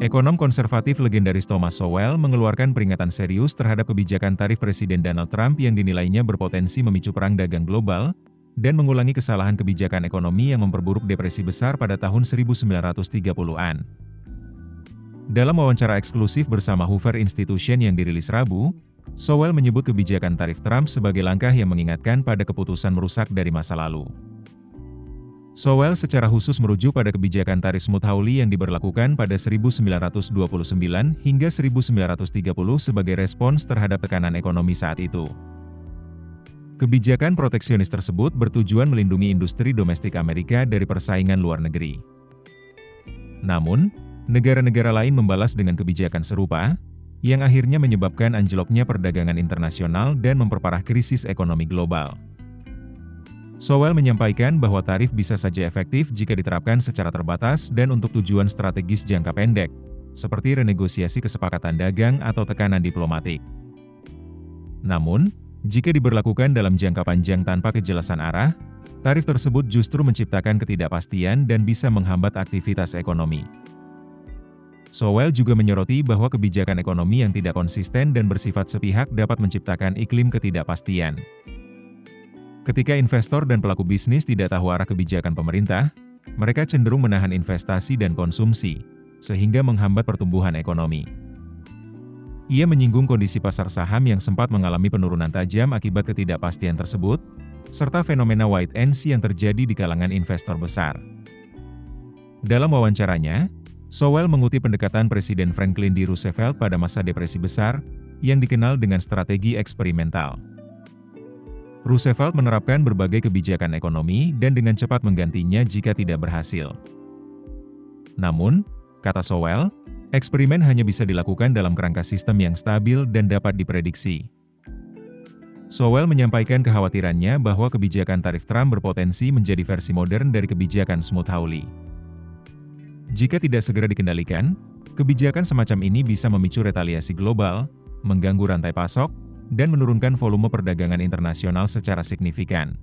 Ekonom konservatif legendaris Thomas Sowell mengeluarkan peringatan serius terhadap kebijakan tarif Presiden Donald Trump yang dinilainya berpotensi memicu perang dagang global dan mengulangi kesalahan kebijakan ekonomi yang memperburuk depresi besar pada tahun 1930-an. Dalam wawancara eksklusif bersama Hoover Institution yang dirilis Rabu, Sowell menyebut kebijakan tarif Trump sebagai langkah yang mengingatkan pada keputusan merusak dari masa lalu. Sowell secara khusus merujuk pada kebijakan tarif Smoot-Hawley yang diberlakukan pada 1929 hingga 1930 sebagai respons terhadap tekanan ekonomi saat itu. Kebijakan proteksionis tersebut bertujuan melindungi industri domestik Amerika dari persaingan luar negeri. Namun, negara-negara lain membalas dengan kebijakan serupa, yang akhirnya menyebabkan anjloknya perdagangan internasional dan memperparah krisis ekonomi global. Sowell menyampaikan bahwa tarif bisa saja efektif jika diterapkan secara terbatas dan untuk tujuan strategis jangka pendek, seperti renegosiasi kesepakatan dagang atau tekanan diplomatik. Namun, jika diberlakukan dalam jangka panjang tanpa kejelasan arah, tarif tersebut justru menciptakan ketidakpastian dan bisa menghambat aktivitas ekonomi. Sowell juga menyoroti bahwa kebijakan ekonomi yang tidak konsisten dan bersifat sepihak dapat menciptakan iklim ketidakpastian. Ketika investor dan pelaku bisnis tidak tahu arah kebijakan pemerintah, mereka cenderung menahan investasi dan konsumsi, sehingga menghambat pertumbuhan ekonomi. Ia menyinggung kondisi pasar saham yang sempat mengalami penurunan tajam akibat ketidakpastian tersebut, serta fenomena wait and see yang terjadi di kalangan investor besar. Dalam wawancaranya, Sowell mengutip pendekatan Presiden Franklin D. Roosevelt pada masa depresi besar, yang dikenal dengan strategi eksperimental. Roosevelt menerapkan berbagai kebijakan ekonomi dan dengan cepat menggantinya jika tidak berhasil. Namun, kata Sowell, eksperimen hanya bisa dilakukan dalam kerangka sistem yang stabil dan dapat diprediksi. Sowell menyampaikan kekhawatirannya bahwa kebijakan tarif Trump berpotensi menjadi versi modern dari kebijakan Smoot-Hawley. Jika tidak segera dikendalikan, kebijakan semacam ini bisa memicu retaliasi global, mengganggu rantai pasok, dan menurunkan volume perdagangan internasional secara signifikan.